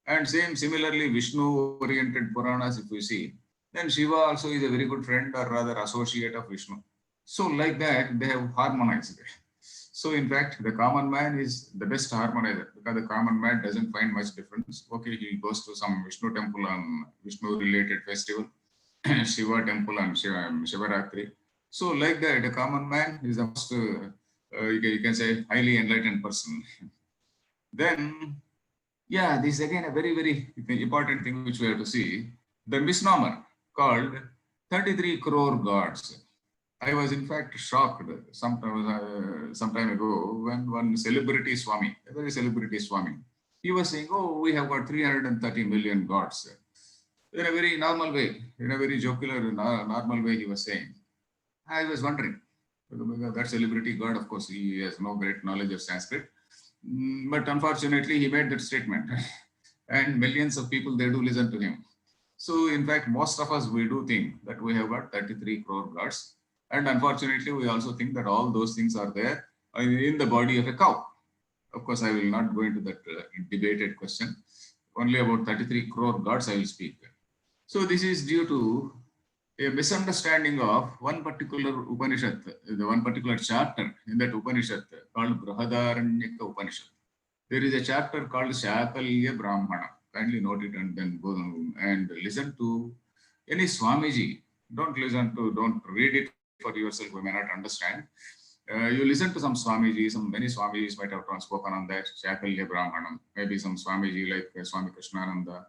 And similarly, Vishnu-oriented Puranas, if we see, then Shiva also is a very good friend, or rather associate of Vishnu. So like that, they have harmonized it. So in fact, the common man is the best harmonizer, because the common man doesn't find much difference. Okay, he goes to some Vishnu temple on Vishnu-related festival, Shiva temple on Shivaratri. So like that, the common man is the most, you can say, highly enlightened person. Then, yeah, this is again a very, very important thing which we have to see. The misnomer called 33 crore gods. I was in fact shocked some time ago when one celebrity Swami, a very celebrity Swami, he was saying, oh, we have got 330 million gods. In a very normal way, in a very jocular, normal way, he was saying. I was wondering, that celebrity god, of course, he has no great knowledge of Sanskrit. But unfortunately, he made that statement. And millions of people, they do listen to him. So in fact, most of us, we do think that we have got 33 crore gods. And unfortunately, we also think that all those things are there in the body of a cow. Of course, I will not go into that debated question. Only about 33 crore gods I will speak. So this is due to a misunderstanding of one particular Upanishad, the one particular chapter in that Upanishad called Brihadaranyaka Upanishad. There is a chapter called Shakalya Brahmana. Kindly note it and then go and listen to any Swamiji. Don't read it for yourself, we may not understand. You listen to some Swamiji, many Swamijis might have spoken on that, Shakalya Brahmana, maybe some Swamiji like Swami Krishnananda,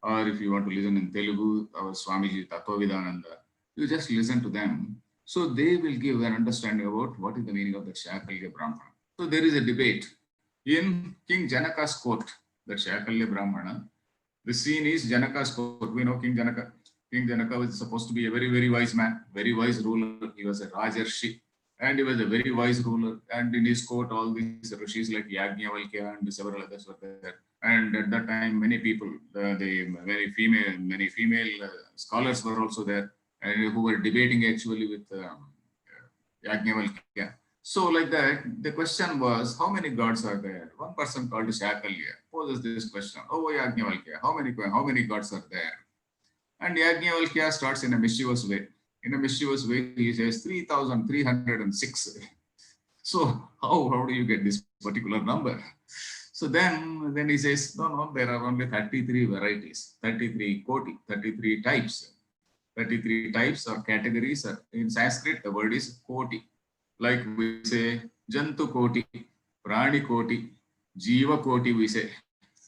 or if you want to listen in Telugu, our Swamiji Tattvavidananda, you just listen to them. So they will give an understanding about what is the meaning of the Shakalya Brahmana. So there is a debate in King Janaka's court, that Shakalya Brahmana. The scene is Janaka's court. We know King Janaka. King Janaka was supposed to be a very, very wise man, very wise ruler. He was a Rajarshi, and he was a very wise ruler. And in his court, all these rishis like Yajnavalkya and several others were there. And at that time, many people, many female scholars were also there, and who were debating actually with Yajnavalkya. So like that, the question was, how many gods are there? One person called Shakalya poses this question. Oh, Yajnavalkya, how many gods are there? And Yajnavalkya starts in a mischievous way. In a mischievous way, he says 3,306. So how do you get this particular number? So then he says, no, there are only 33 varieties, 33 koti, 33 types. 33 types or categories. In Sanskrit, the word is koti. Like we say, Jantu koti, Prani koti, Jiva koti, we say.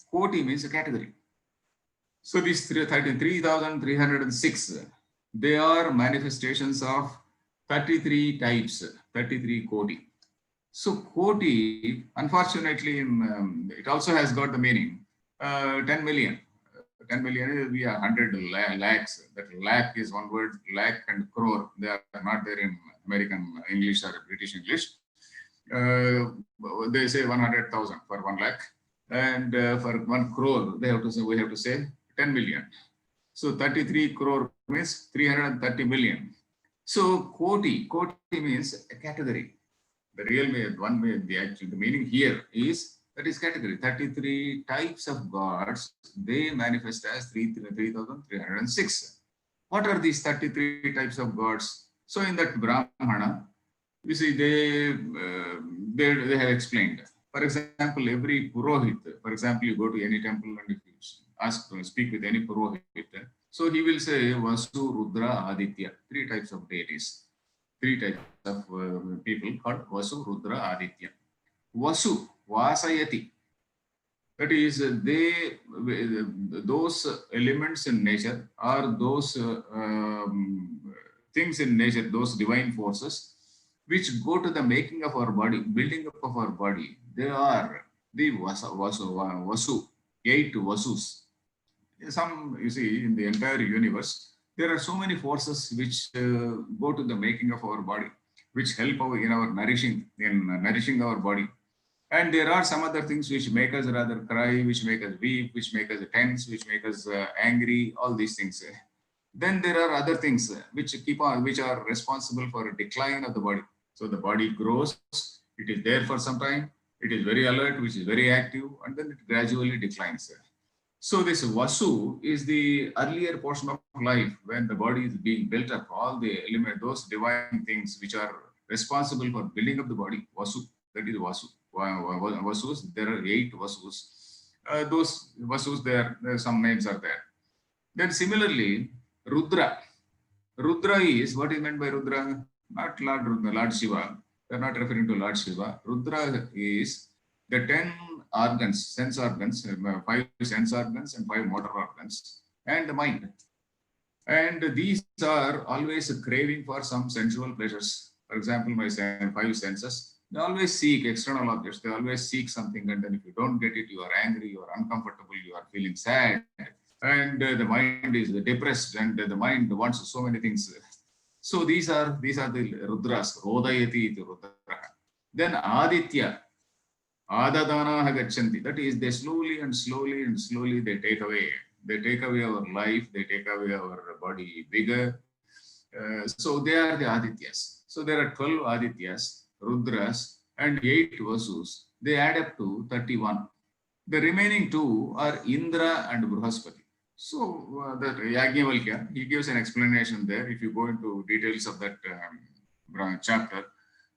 Koti means a category. So these 3,306 They are manifestations of 33 types, 33 koti. So koti, unfortunately, it also has got the meaning 10 million. 10 million is we are 100 lakhs. That lakh is one word, lakh and crore. They are not there in American English or British English. They say 100,000 for 1 lakh. And for 1 crore, they have to say, we have to say 10 million. So 33 crore means 330 million. So koti means a category. The real one way, the meaning here is that is category. 33 types of gods, they manifest as 3,306. What are these 33 types of gods? So in that Brahmana, you see they have explained. For example, every Purohit, for example, you go to any temple and if you ask to speak with any Purohit, so he will say Vasu, Rudra, Aditya, three types of deities, three types of people called Vasu, Rudra, Aditya. Vasu, Vasayati. That is, those elements in nature are those things in nature, those divine forces, which go to the making of our body, building up of our body. They are the Vasu, 8 Vasus. Some, you see, in the entire universe, there are so many forces which go to the making of our body, which help in our nourishing our body. And there are some other things which make us rather cry, which make us weep, which make us tense, which make us angry, all these things. Then there are other things which are responsible for a decline of the body. So the body grows, it is there for some time, it is very alert, which is very active, and then it gradually declines. So this Vasu is the earlier portion of life when the body is being built up, all the elements, those divine things which are responsible for building up the body, Vasu, that is Vasu. Vasus, there are 8 Vasus. Those Vasus, there some names are there. Then similarly, Rudra. Rudra is, what is meant by Rudra? Not Lord Shiva. They are not referring to Lord Shiva. Rudra is the 10 organs, sense organs, 5 sense organs and 5 motor organs, and the mind. And these are always craving for some sensual pleasures. For example, my 5 senses, they always seek external objects. They always seek something, and then if you don't get it, you are angry, you are uncomfortable, you are feeling sad, and the mind is depressed, and the mind wants so many things. So these are the Rudras. Rodayati iti Rudra. Then Aditya. Adadana gachanti. That is, they slowly and slowly and slowly they take away. They take away our life. They take away our body vigor. So they are the Adityas. So there are 12 Adityas, Rudras, and 8 Vasus. They add up to 31. The remaining 2 are Indra and Bruhaspati. So the Yajnavalkya, he gives an explanation there. If you go into details of that chapter,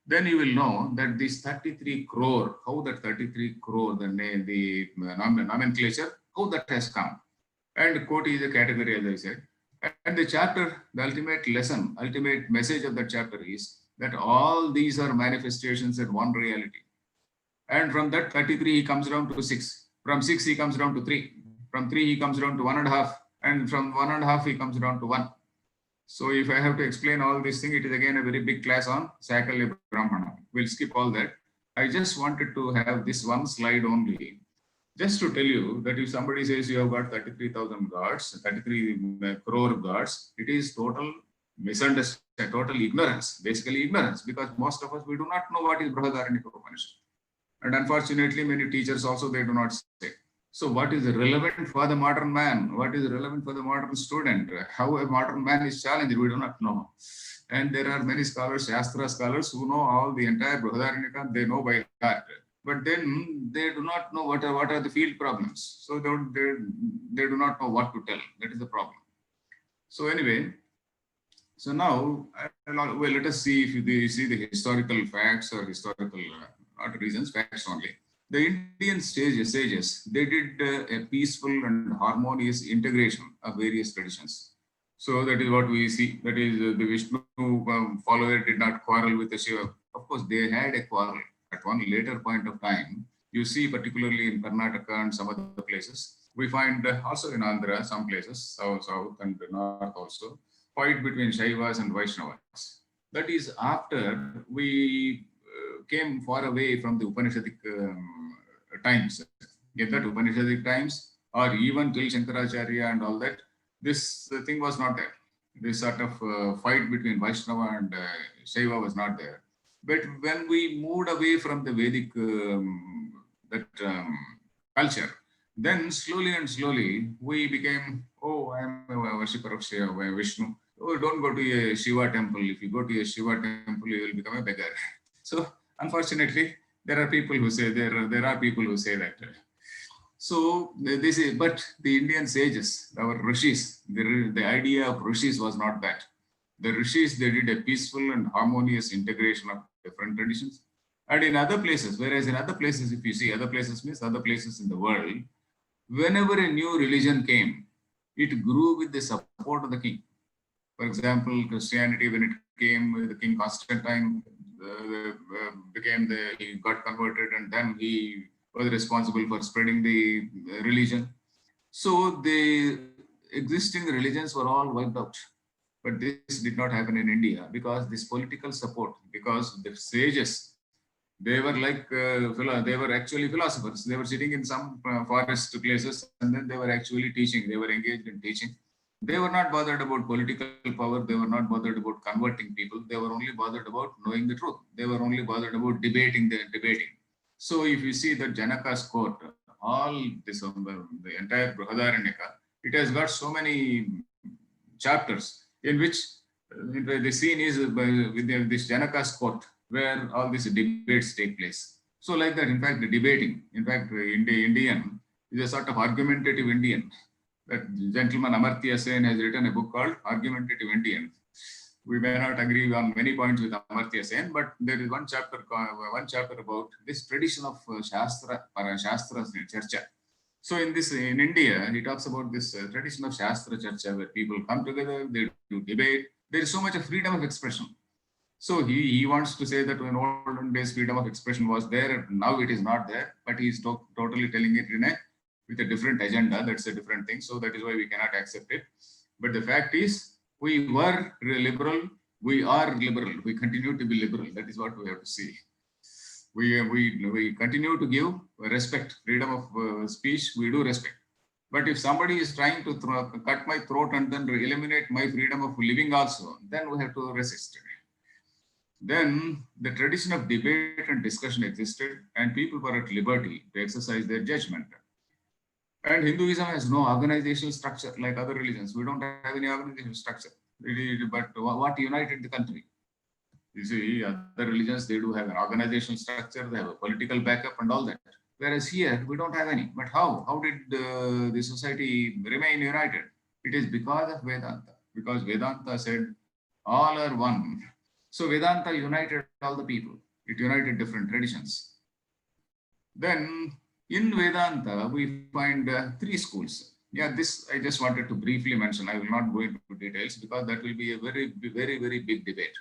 then you will know that this 33 crore, how that 33 crore, the nomenclature, how that has come. And Koti is a category, as I said. And the chapter, the ultimate lesson, ultimate message of that chapter is that all these are manifestations in one reality. And from that 33, he comes down to 6. From 6, he comes down to 3. From 3, he comes down to 1.5. And from 1.5, he comes down to 1. So if I have to explain all these things, it is again a very big class on Sakalya Brahmana. We'll skip all that. I just wanted to have this one slide only, just to tell you that if somebody says you have got 33,000 gods, 33 crore gods, it is total misunderstanding, total ignorance, basically ignorance, because most of us, we do not know what is Brihadaranyaka Upanishad. And unfortunately, many teachers also, they do not say. So what is relevant for the modern man? What is relevant for the modern student? How a modern man is challenged, we do not know. And there are many scholars, Shastra scholars, who know all the entire Brihadaranyaka, they know by heart. But then they do not know what are the field problems. So they do not know what to tell. That is the problem. So anyway, so now, well, let us see if you see the historical facts or historical, not reasons, facts only. The Indian sages, they did a peaceful and harmonious integration of various traditions. So that is what we see. That is, the Vishnu follower did not quarrel with the Shiva. Of course, they had a quarrel at one later point of time. You see, particularly in Karnataka and some other places, we find also in Andhra, some places, south and north also. fight between Shaivas and Vaishnavas. That is after we came far away from the Upanishadic times. In that Upanishadic times, or even till Shankaracharya and all that, this thing was not there. This sort of fight between Vaishnava and Shaiva was not there. But when we moved away from the Vedic culture, then slowly and slowly we became, oh, I am a worshipper of Shiva, Vishnu. Oh, don't go to a Shiva temple. If you go to a Shiva temple, you will become a beggar. So unfortunately, there are people who say there are people who say that. So this is, but the Indian sages, our rishis, the idea of rishis was not that. The rishis, they did a peaceful and harmonious integration of different traditions. And in other places, whereas in other places, if you see other places means other places in the world, whenever a new religion came, it grew with the support of the king. For example, Christianity, when it came, the King Constantine he got converted, and then he was responsible for spreading the religion. So the existing religions were all wiped out. But this did not happen in India because this political support, because the sages, they were like, they were actually philosophers. They were sitting in some forest places, and then they were actually teaching. They were engaged in teaching. They were not bothered about political power. They were not bothered about converting people. They were only bothered about knowing the truth. They were only bothered about debating. So if you see that Janaka's court, all this, the entire Brihadaranyaka, it has got so many chapters in which the scene is with this Janaka's court, where all these debates take place. So like that, in fact, the debating, in fact, Indian is a sort of argumentative Indian. That gentleman Amartya Sen has written a book called Argumentative Indian. We may not agree on many points with Amartya Sen, but there is one chapter about this tradition of Shastras Charcha. So in India, he talks about this tradition of Shastra Charcha, where people come together, they do debate. There is so much of freedom of expression. So he wants to say that in olden days, freedom of expression was there, now it is not there, but he is totally telling it with a different agenda. That's a different thing. So that is why we cannot accept it. But the fact is, we were liberal, we are liberal, we continue to be liberal. That is what we have to see. We continue to give respect, freedom of speech, we do respect. But if somebody is trying to cut my throat and then eliminate my freedom of living also, then we have to resist. Then the tradition of debate and discussion existed, and people were at liberty to exercise their judgment. And Hinduism has no organizational structure like other religions. We don't have any organizational structure. But what united the country? You see, other religions, they do have an organizational structure, they have a political backup and all that. Whereas here, we don't have any. But how? How did the society remain united? It is because of Vedanta. Because Vedanta said, all are one. So Vedanta united all the people. It united different traditions. Then in Vedanta, we find three schools. Yeah, this I just wanted to briefly mention. I will not go into details because that will be a very, very big debate.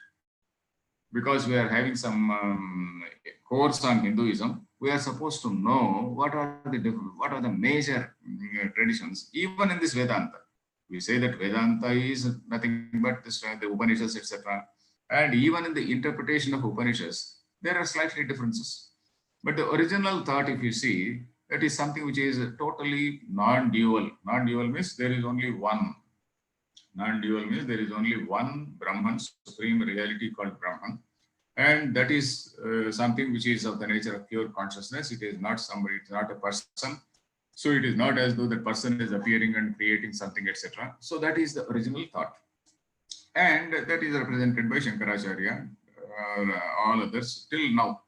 Because we are having some course on Hinduism, we are supposed to know what are the major traditions, even in this Vedanta. We say that Vedanta is nothing but the Upanishads, etc. And even in the interpretation of Upanishads, there are slightly differences. But the original thought, if you see, that is something which is totally non-dual. Non-dual means there is only one. Non-dual means there is only one Brahman, supreme reality called Brahman. And that is something which is of the nature of pure consciousness. It is not somebody, it's not a person. So it is not as though that person is appearing and creating something, etc. So that is the original thought. And that is represented by Shankaracharya, all others till now.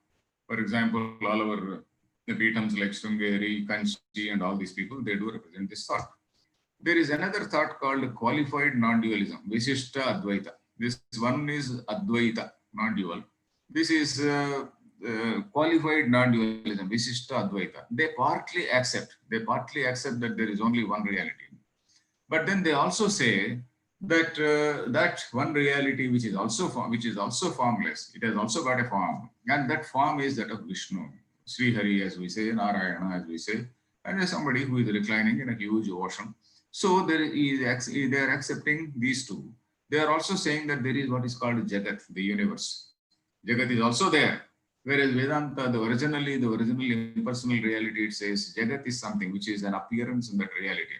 For example, all our the Peetams like Sringeri, Kanchi, and all these people, they do represent this thought. There is another thought called qualified non-dualism, Visishta Advaita. This one is Advaita, non-dual. This is qualified non-dualism, Visishta Advaita. They partly accept that there is only one reality. But then they also say that that one reality which is also formless, it has also got a form, and that form is that of Vishnu, Sri Hari, as we say, Narayana, as we say, and as somebody who is reclining in a huge ocean. So they are accepting these two. they are also saying that there is what is called Jagat, the universe. Jagat is also there. Whereas Vedanta, the original impersonal reality, it says Jagat is something which is an appearance in that reality.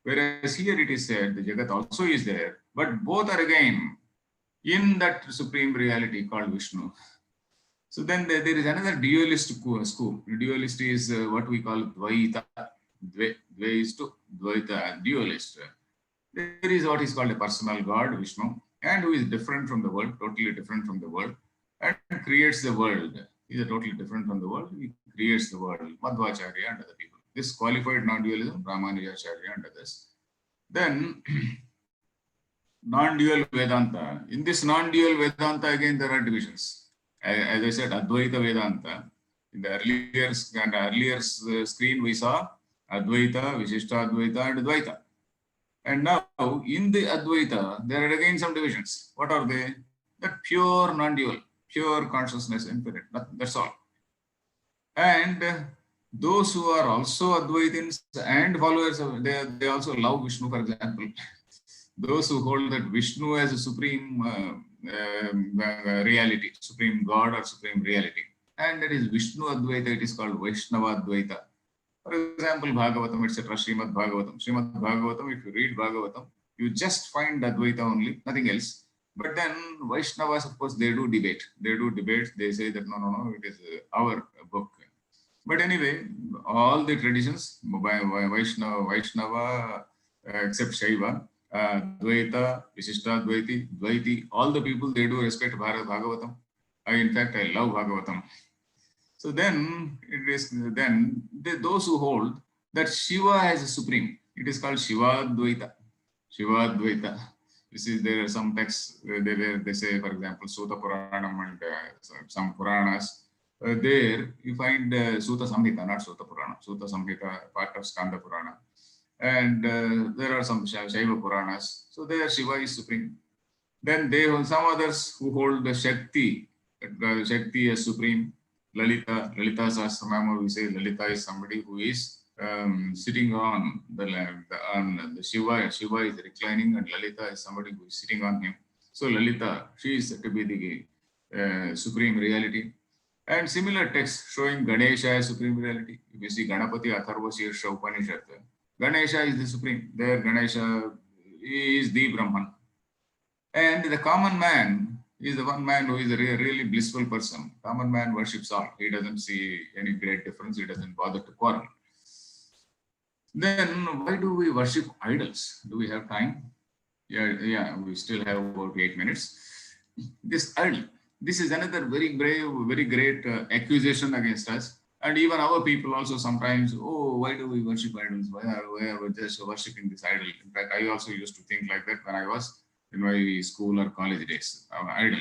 Whereas here it is said the Jagat also is there, but both are again in that supreme reality called Vishnu. So then there is another dualist school. Dualist is what we call Dvaita. Dve is to Dvaita, dualist. There is what is called a personal God, Vishnu, and who is different from the world, totally different from the world, and creates the world. He is totally different from the world. He creates the world. Madhvacharya and other people. This qualified non-dualism, Ramanujacharya and others. Then non-dual Vedanta. In this non-dual Vedanta, again there are divisions. As I said, Advaita Vedanta. In the earlier screen, we saw Advaita, Vishishtadvaita, and Dvaita. And now in the Advaita, there are again some divisions. What are they? That pure non-dual, pure consciousness, infinite. That's all. And those who are also Advaitins and followers of, they also love Vishnu, for example. Those who hold that Vishnu as a supreme reality, supreme God or supreme reality. And that is Vishnu Advaita, it is called Vaishnava Advaita. For example, Bhagavatam, etc., Srimad Bhagavatam. Srimad Bhagavatam, if you read Bhagavatam, you just find Advaita only, nothing else. But then Vaishnavas, of course, they do debate. They do debates. They say that no, it is our book. But anyway, all the traditions, Vaishnava, except Shaiva, Dvaita, Vishishtadvaiti, Dvaiti, all the people, they do respect Bhagavatam. In fact, I love Bhagavatam. So then, those who hold that Shiva as a supreme, it is called Shivadvaita. Shivadvaita. There are some texts where they say, for example, Sutta Puranam and some Puranas. There you find Sutta Samhita, not Sutta Purana. Sutta Samhita, part of Skanda Purana. And there are some Shaiva Puranas. So there Shiva is supreme. Then some others who hold the Shakti as supreme. Lalita Sahasranama, we say Lalita is somebody who is sitting on the Shiva. Shiva is reclining and Lalita is somebody who is sitting on him. So Lalita, she is said to be the supreme reality. And similar texts showing Ganesha as supreme reality. If you see Ganapati Atharva Shirsha Upanishad, Ganesha is the supreme. There Ganesha is the Brahman. And the common man is the one man who is a really blissful person. Common man worships all. He doesn't see any great difference. He doesn't bother to quarrel. Then why do we worship idols? Do we have time? Yeah, we still have about 8 minutes. This idol, this is another very great accusation against us. And even our people also sometimes, why do we worship idols? Why are we just worshipping this idol? In fact, I also used to think like that when I was in my school or college days, idol.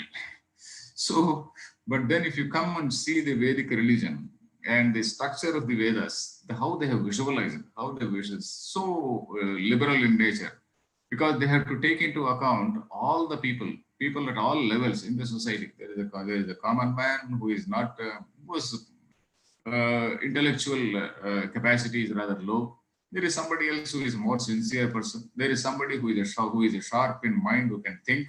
So, but then if you come and see the Vedic religion and the structure of the Vedas, how they have visualized it, how they visualize so liberal in nature, because they have to take into account all the people at all levels in the society. There is a common man who is not, whose intellectual capacity is rather low. There is somebody else who is a more sincere person. There is somebody who is a sharp in mind, who can think.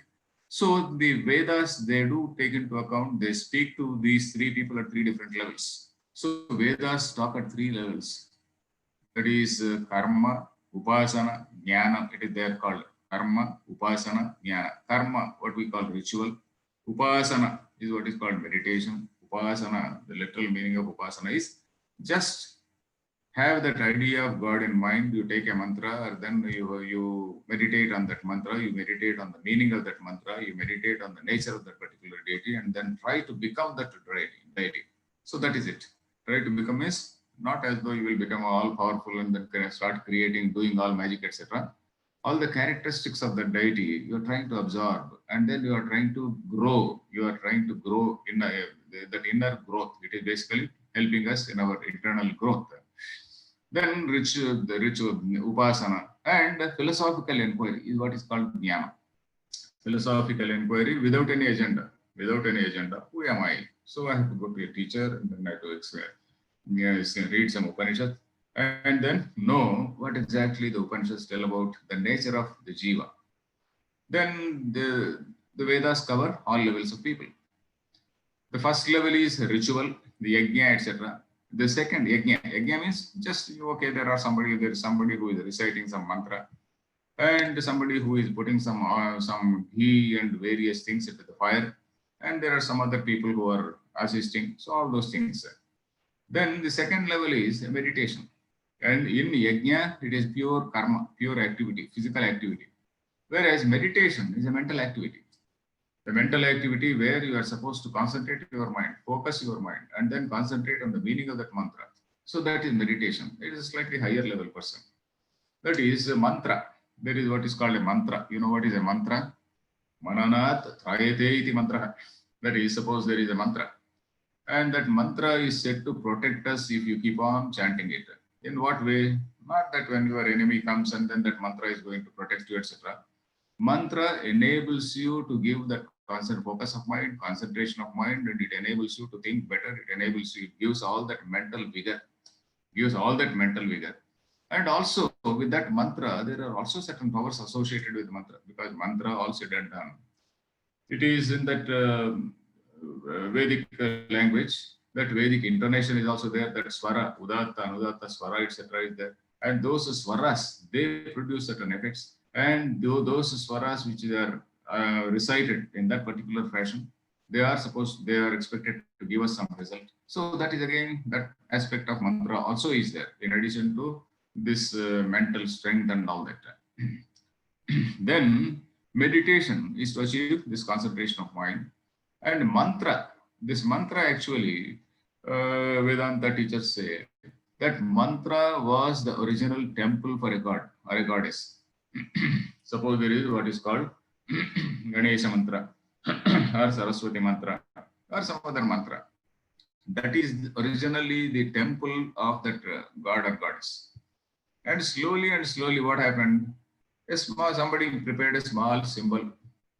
So the Vedas, they do take into account, they speak to these three people at three different levels. So Vedas talk at three levels. That is karma, upasana, jnana. It is there called karma, upasana, jnana. Karma, what we call ritual. Upasana is what is called meditation. Upasana, the literal meaning of upasana is just have that idea of God in mind. You take a mantra, and then you meditate on that mantra, you meditate on the meaning of that mantra, you meditate on the nature of that particular deity, and then try to become that deity. So that is it. Try to become is not as though you will become all powerful and then start creating, doing all magic, etc. All the characteristics of the deity you are trying to absorb, and then you are trying to grow. You are trying to grow in that inner growth. It is basically helping us in our internal growth. Then the ritual upasana and philosophical inquiry is what is called jnana. Philosophical inquiry without any agenda. Without any agenda, who am I? So I have to go to a teacher and then I have to read some Upanishads and then know what exactly the Upanishads tell about the nature of the jiva. Then the Vedas cover all levels of people. The first level is ritual, the yajna, etc. The second yajna means just okay, there is somebody who is reciting some mantra, and somebody who is putting some ghee and various things into the fire, and there are some other people who are assisting. So all those things. Then the second level is meditation, and in yajna it is pure karma, pure activity, physical activity, whereas meditation is a mental activity. The mental activity where you are supposed to concentrate your mind, focus your mind, and then concentrate on the meaning of that mantra. So that is meditation. It is a slightly higher level person. That is a mantra. There is what is called a mantra. You know what is a mantra? Mananat trayate iti mantra. That is, suppose there is a mantra. And that mantra is said to protect us if you keep on chanting it. In what way? Not that when your enemy comes and then that mantra is going to protect you, etc. Mantra enables you to give that focus of mind, concentration of mind, and it enables you to think better. It enables you, it gives all that mental vigor, And also with that mantra, there are also certain powers associated with mantra, because mantra also done. It is in that Vedic language, that Vedic intonation is also there, that swara, udatta, anudatta, swara, etc. is there. And those swaras, they produce certain effects. And those swaras which are recited in that particular fashion, they are expected to give us some result. So that is again, that aspect of mantra also is there, in addition to this mental strength and all that. Then meditation is to achieve this concentration of mind. And mantra, this mantra actually, Vedanta teachers say that mantra was the original temple for a god or a goddess. Suppose there is what is called Ganesha mantra or Saraswati mantra or some other mantra. That is originally the temple of that god or goddess. And slowly what happened? Somebody prepared a small symbol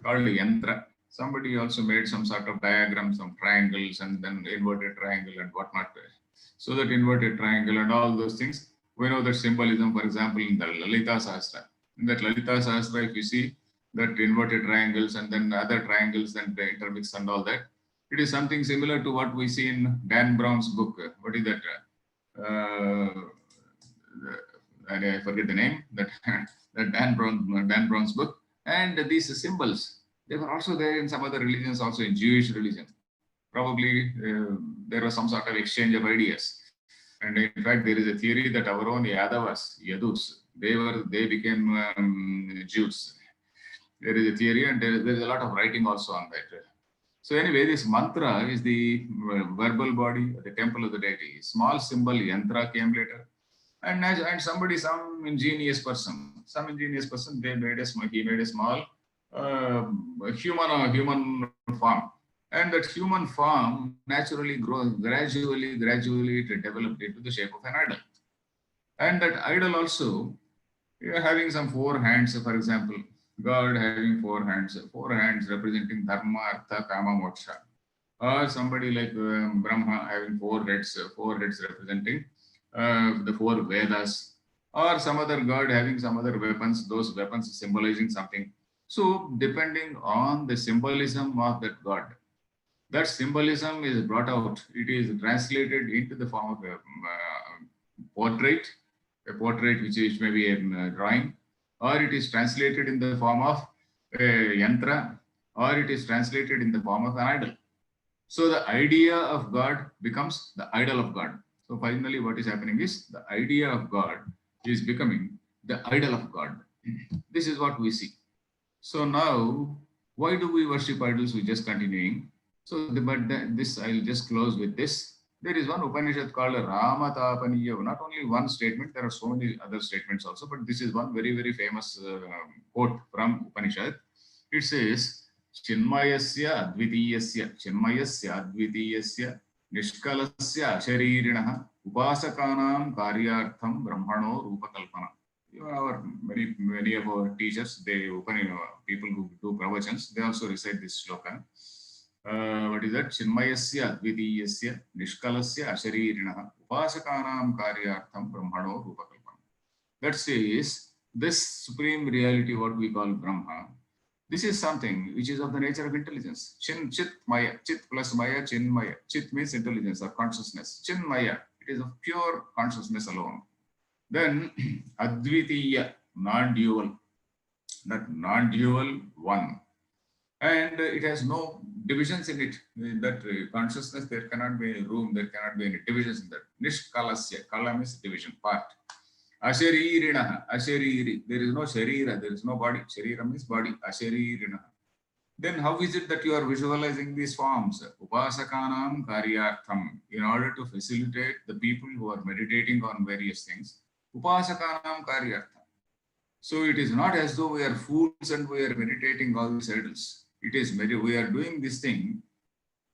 called yantra. Somebody also made some sort of diagram, some triangles, and then inverted triangle and whatnot. So that inverted triangle and all those things, we know that symbolism, for example, in the Lalita Sahasra. In that Lalita Sahasra, if you see that inverted triangles and then other triangles and the intermix and all that, it is something similar to what we see in Dan Brown's book. What is that? I forget the name, that Dan Brown's book. And these symbols, they were also there in some other religions, also in Jewish religion. Probably there was some sort of exchange of ideas. And in fact, there is a theory that our own Yadus, they became Jews. There is a theory, and there is a lot of writing also on that. So anyway, this mantra is the verbal body, the temple of the deity. Small symbol yantra came later. And somebody, some ingenious person, he made a small human form. And that human form naturally grows, gradually it developed into the shape of an idol. And that idol also, having some 4 hands, for example, God having 4 hands representing dharma, artha, kama, moksha. Or somebody like Brahma having 4 heads representing the 4 Vedas, or some other god having some other weapons, those weapons symbolizing something. So depending on the symbolism of that god, that symbolism is brought out. It is translated into the form of a portrait which may be a drawing, or it is translated in the form of a yantra, or it is translated in the form of an idol. So the idea of God becomes the idol of God. So finally what is happening is the idea of God is becoming the idol of God. This is what we see. So now, why do we worship idols? We're just continuing. So, this I'll just close with this. There is one Upanishad called Ramatapaniya. Not only one statement, there are so many other statements also, but this is one very, very famous quote from Upanishad. It says, Chinmayasya Advitiyasya Nishkalasya Asharirinaha Upasakanam Karyartham Brahmano Rupakalpana. Many of our teachers, people who do pravachans, they also recite this shloka. What is that? Chinmayasya Advitiyasya Nishkalasya Asharirinaha Upasakanam Karyartham Brahmano Rupakalpana. That says, this supreme reality, what we call Brahma, This is something which is of the nature of intelligence. Chin, Chit, Maya. Chit plus Maya, Chin, Maya. Chit means intelligence or consciousness. Chin, Maya. It is of pure consciousness alone. Then Advitiya, non-dual. That non-dual one. And it has no divisions in it. In that consciousness, there cannot be any room, there cannot be any divisions in that. Nishkalasya. Kala means division, part. Asharirinaha, ashariri. There is no sharira, there is no body. Sharira means body. Asharirinaha. Then how is it that you are visualizing these forms? Upasakanam karyartham. In order to facilitate the people who are meditating on various things. Upasakanam karyartham. So it is not as though we are fools and we are meditating all these idols. It is we are doing this thing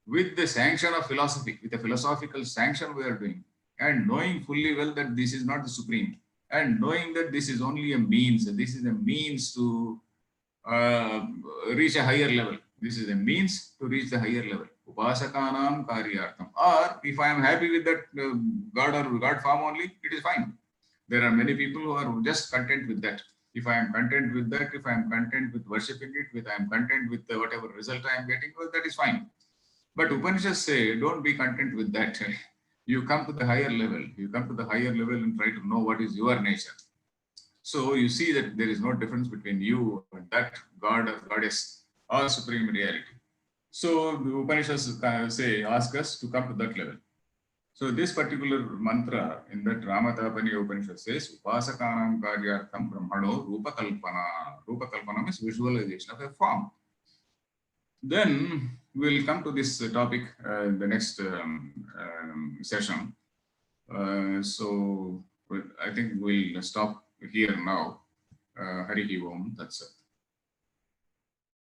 with the sanction of philosophy, with a philosophical sanction we are doing, and knowing fully well that this is not the supreme, and knowing that this is only a means, this is a means to reach a higher level. This is a means to reach the higher level. Upasakanam karyartham. Or if I am happy with that God or God form only, it is fine. There are many people who are just content with that. If I am content with that, if I am content with worshipping it, if I am content with whatever result I am getting, well, that is fine. But Upanishads say, don't be content with that. You come to the higher level. You come to the higher level and try to know what is your nature. So you see that there is no difference between you and that God or goddess or supreme reality. So the Upanishads say, ask us to come to that level. So this particular mantra in that Ramatapani Upanishad says, Upasakanam karyartham brahmano rupa kalpana. Rupa kalpana means visualization of a form. Then we'll come to this topic in the next session. So I think we'll stop here now. Hari Om Tat Sat.